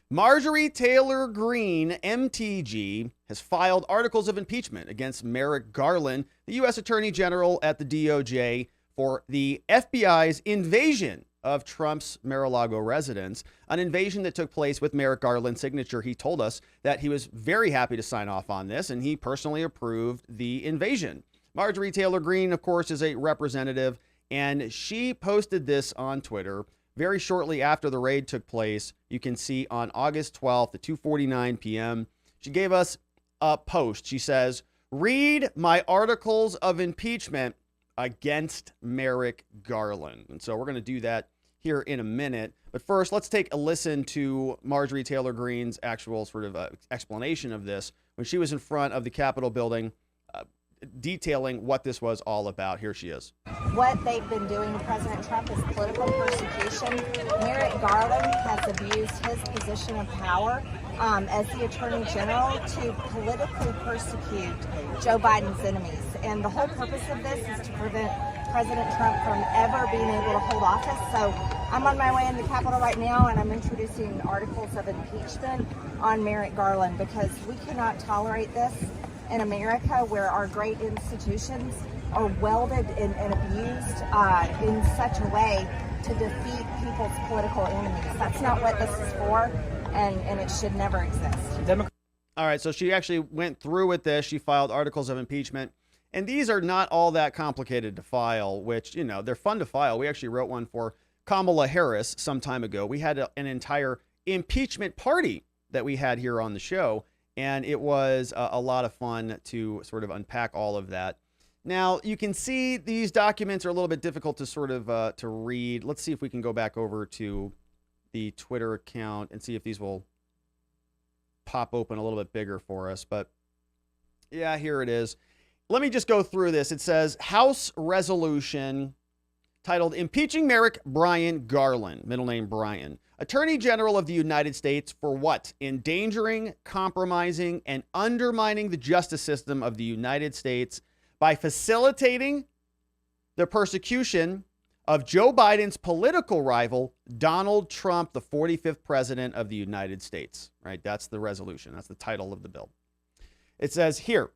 Marjorie Taylor Green, MTG, has filed articles of impeachment against Merrick Garland, the U.S. Attorney General at the DOJ, for the FBI's invasion of Trump's Mar-a-Lago residence, an invasion that took place with Merrick Garland's signature. He told us that he was very happy to sign off on this, and he personally approved the invasion. Marjorie Taylor Green, of course, is a representative, and she posted this on Twitter very shortly after the raid took place. You can see on August 12th at 2:49 p.m. She gave us a post. She says, "Read my articles of impeachment against Merrick Garland." And so we're going to do that here in a minute. But first, let's take a listen to Marjorie Taylor Greene's actual sort of explanation of this when she was in front of the Capitol building, detailing what this was all about. Here she is. What they've been doing to President Trump is political persecution. Merrick Garland has abused his position of power as the Attorney General to politically persecute Joe Biden's enemies. And the whole purpose of this is to prevent President Trump from ever being able to hold office. So I'm on my way in the Capitol right now, and I'm introducing articles of impeachment on Merrick Garland because we cannot tolerate this in America, where our great institutions are welded and abused in such a way to defeat people's political enemies. That's not what this is for, and it should never exist. All right, so she actually went through with this. She filed articles of impeachment, and these are not all that complicated to file, which, you know, they're fun to file. We actually wrote one for Kamala Harris some time ago. We had an entire impeachment party that we had here on the show, and it was a lot of fun to sort of unpack all of that. Now, you can see these documents are a little bit difficult to sort of to read. Let's see if we can go back over to the Twitter account and see if these will pop open a little bit bigger for us. But yeah, here it is. Let me just go through this. It says House Resolution titled Impeaching Merrick Brian Garland, middle name Brian, Attorney General of the United States for what? Endangering, compromising, and undermining the justice system of the United States by facilitating the persecution of Joe Biden's political rival, Donald Trump, the 45th president of the United States. Right? That's the resolution. That's the title of the bill. It says here,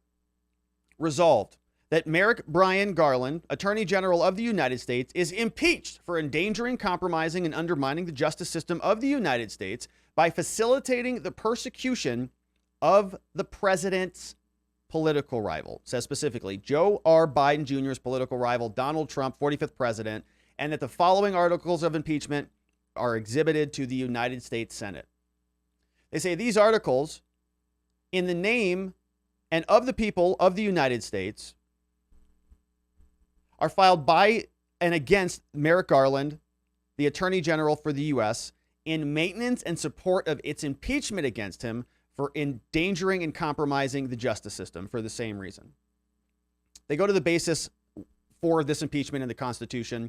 resolved that Merrick Brian Garland, Attorney General of the United States, is impeached for endangering, compromising, and undermining the justice system of the United States by facilitating the persecution of the president's political rival. It says specifically, Joe R. Biden Jr.'s political rival, Donald Trump, 45th president, and that the following articles of impeachment are exhibited to the United States Senate. They say these articles, in the name and of the people of the United States, are filed by and against Merrick Garland, the Attorney General for the U.S., in maintenance and support of its impeachment against him for endangering and compromising the justice system for the same reason. They go to the basis for this impeachment in the Constitution,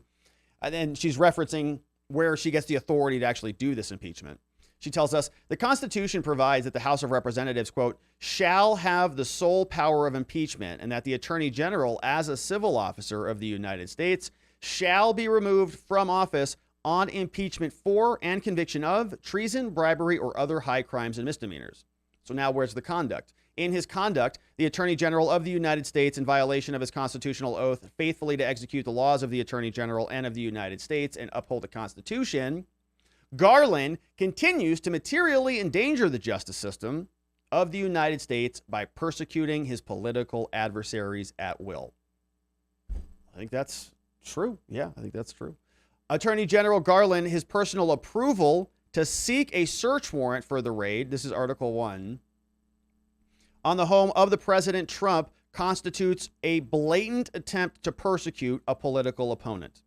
and then she's referencing where she gets the authority to actually do this impeachment. She tells us the Constitution provides that the House of Representatives, quote, shall have the sole power of impeachment, and that the Attorney General, as a civil officer of the United States, shall be removed from office on impeachment for and conviction of treason, bribery, or other high crimes and misdemeanors. So now where's the conduct? In his conduct, the Attorney General of the United States, in violation of his constitutional oath, faithfully to execute the laws of the Attorney General and of the United States and uphold the Constitution, Garland continues to materially endanger the justice system of the United States by persecuting his political adversaries at will. I think that's true. Yeah, I think that's true. Attorney General Garland, his personal approval to seek a search warrant for the raid, this is Article 1, on the home of the President Trump constitutes a blatant attempt to persecute a political opponent,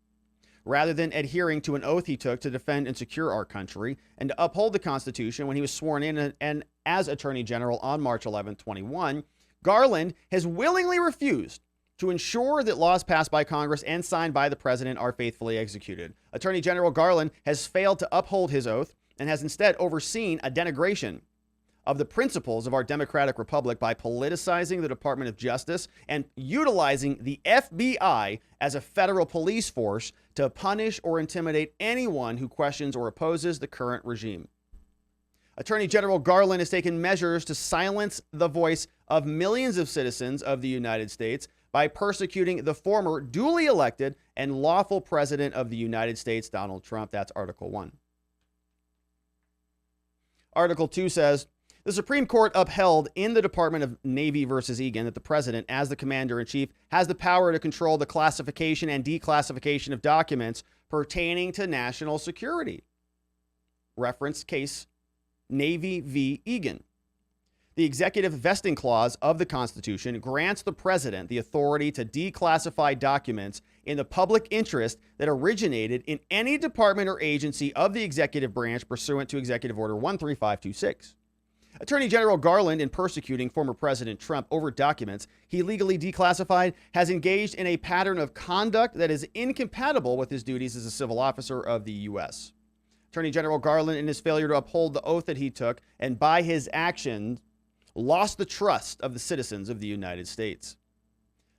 rather than adhering to an oath he took to defend and secure our country and to uphold the Constitution when he was sworn in and as Attorney General on March 11, 21, Garland has willingly refused to ensure that laws passed by Congress and signed by the president are faithfully executed. Attorney General Garland has failed to uphold his oath and has instead overseen a denigration of the principles of our democratic republic by politicizing the Department of Justice and utilizing the FBI as a federal police force to punish or intimidate anyone who questions or opposes the current regime. Attorney General Garland has taken measures to silence the voice of millions of citizens of the United States by persecuting the former duly elected and lawful president of the United States, Donald Trump. That's Article 1. Article 2 says, the Supreme Court upheld in the Department of Navy versus Egan that the president, as the commander-in-chief, has the power to control the classification and declassification of documents pertaining to national security. Reference case Navy v. Egan. The executive vesting clause of the Constitution grants the president the authority to declassify documents in the public interest that originated in any department or agency of the executive branch pursuant to Executive Order 13526. Attorney General Garland, in persecuting former President Trump over documents he legally declassified, has engaged in a pattern of conduct that is incompatible with his duties as a civil officer of the U.S. Attorney General Garland, in his failure to uphold the oath that he took, and by his actions, lost the trust of the citizens of the United States.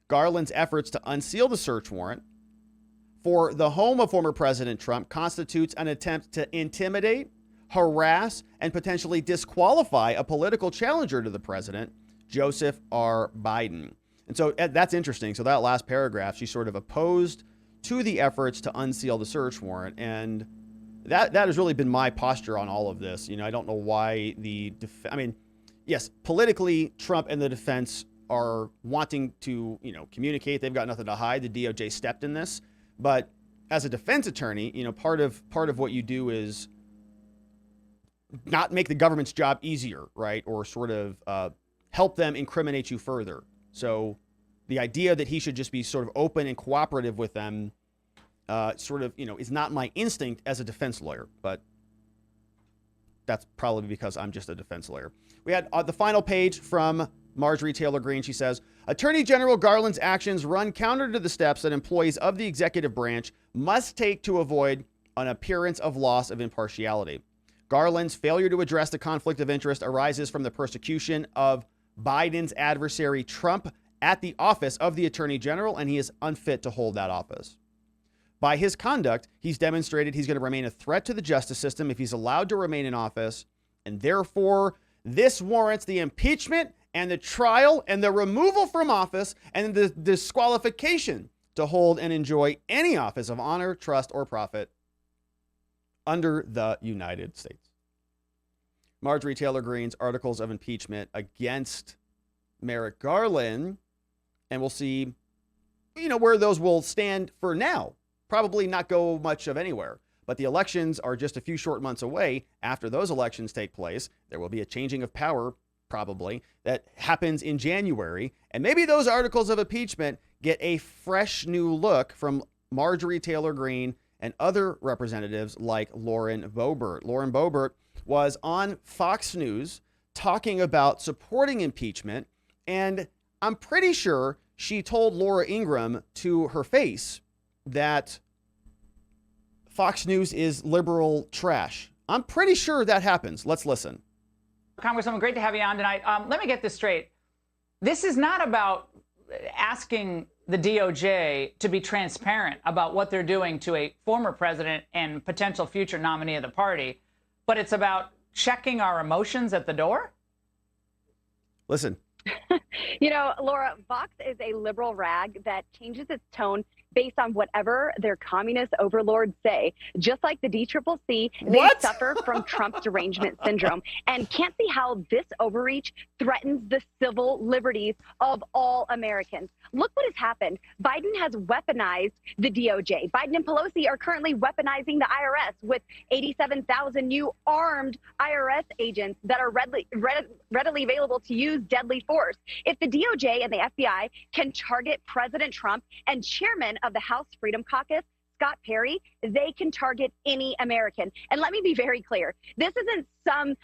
Garland's efforts to unseal the search warrant for the home of former President Trump constitutes an attempt to intimidate, harass, and potentially disqualify a political challenger to the president, Joseph R. Biden. And so that's interesting. So that last paragraph, she sort of opposed to the efforts to unseal the search warrant. And that has really been my posture on all of this. You know, I don't know why yes, politically, Trump and the defense are wanting to, communicate. They've got nothing to hide. The DOJ stepped in this. But as a defense attorney, part of what you do is not make the government's job easier, right? Or sort of help them incriminate you further. So the idea that he should just be sort of open and cooperative with them is not my instinct as a defense lawyer, but that's probably because I'm just a defense lawyer. We had the final page from Marjorie Taylor Green. She says, Attorney General Garland's actions run counter to the steps that employees of the executive branch must take to avoid an appearance of loss of impartiality. Garland's failure to address the conflict of interest arises from the persecution of Biden's adversary Trump at the office of the Attorney General, and he is unfit to hold that office. By his conduct, he's demonstrated he's going to remain a threat to the justice system if he's allowed to remain in office, and therefore this warrants the impeachment and the trial and the removal from office and the disqualification to hold and enjoy any office of honor, trust, or profit under the United States. Marjorie Taylor Greene's articles of impeachment against Merrick Garland, and we'll see, where those will stand for now. Probably not go much of anywhere, but the elections are just a few short months away. After those elections take place, there will be a changing of power, probably, that happens in January, and maybe those articles of impeachment get a fresh new look from Marjorie Taylor Greene and other representatives like Lauren Boebert. Lauren Boebert was on Fox News talking about supporting impeachment, and I'm pretty sure she told Laura Ingraham to her face that Fox News is liberal trash. I'm pretty sure that happens. Let's listen. Congresswoman, great to have you on tonight. Let me get this straight. This is not about asking the DOJ to be transparent about what they're doing to a former president and potential future nominee of the party, but it's about checking our emotions at the door? Listen. Laura, Vox is a liberal rag that changes its tone based on whatever their communist overlords say. Just like the DCCC, they suffer from Trump's derangement syndrome and can't see how this overreach threatens the civil liberties of all Americans. Look what has happened. Biden has weaponized the DOJ. Biden and Pelosi are currently weaponizing the IRS with 87,000 new armed IRS agents that are readily available to use deadly force. If the DOJ and the FBI can target President Trump and chairman of the House Freedom Caucus, Scott Perry, they can target any American. And let me be very clear. This isn't some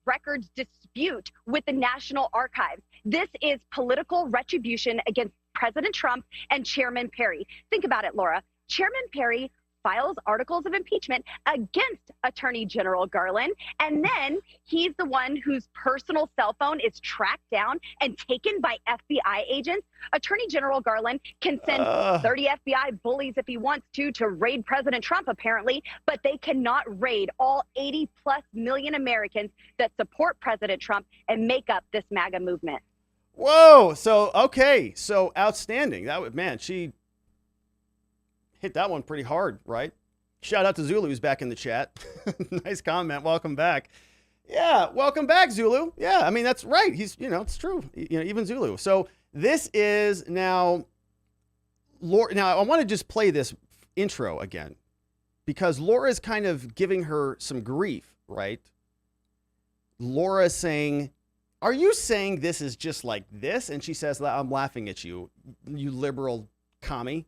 records dispute with the National Archives. This is political retribution against President Trump and Chairman Perry. Think about it, Laura. Chairman Perry files articles of impeachment against Attorney General Garland. And then he's the one whose personal cell phone is tracked down and taken by FBI agents. Attorney General Garland can send 30 FBI bullies if he wants to raid President Trump, apparently, but they cannot raid all 80+ million Americans that support President Trump and make up this MAGA movement. Whoa. So, okay. So outstanding. Man, she hit that one pretty hard, right? Shout out to Zulu, who's back in the chat. Nice comment. Welcome back. Yeah. Welcome back, Zulu. Yeah. I mean, that's right. He's, it's true. Even Zulu. So this is now, now I want to just play this intro again because Laura's kind of giving her some grief, right? Laura saying, are you saying this is just like this? And she says, I'm laughing at you, you liberal commie.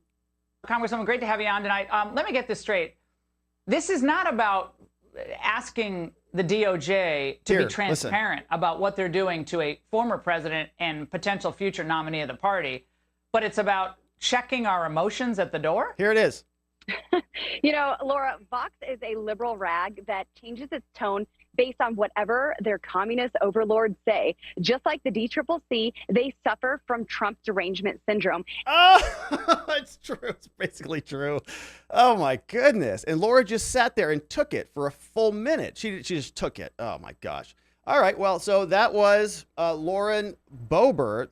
Congresswoman, great to have you on tonight. Let me get this straight. This is not about asking the DOJ to be transparent about what they're doing to a former president and potential future nominee of the party, but it's about checking our emotions at the door? Here it is. Laura, Vox is a liberal rag that changes its tone based on whatever their communist overlords say. Just like the DCCC, they suffer from Trump derangement syndrome. Oh, it's true. It's basically true. Oh, my goodness. And Laura just sat there and took it for a full minute. She just took it. Oh, my gosh. All right. Well, so that was Lauren Boebert,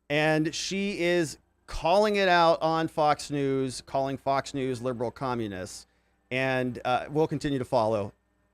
and she is calling it out on Fox News, calling Fox News liberal communists. And we'll continue to follow